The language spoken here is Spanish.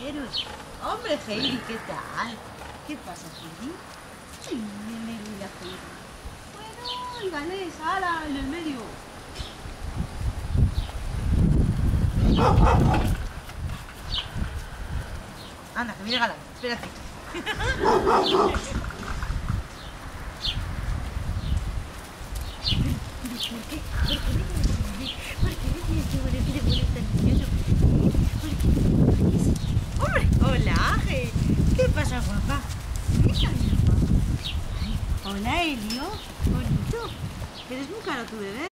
Eros. Hombre, Heidi, ¿qué tal? ¿Qué pasa, Heidi? Ay, el Nero y la Heidi. Bueno, y Ganés, ala, en el medio. Anda, que viene Galán, espérate. ¡Hombre! ¡Hola, Ángel! ¿Qué pasa, guapa? Mira, guapa. Hola, Elio. Bonito. ¿Eres muy caro tu bebé?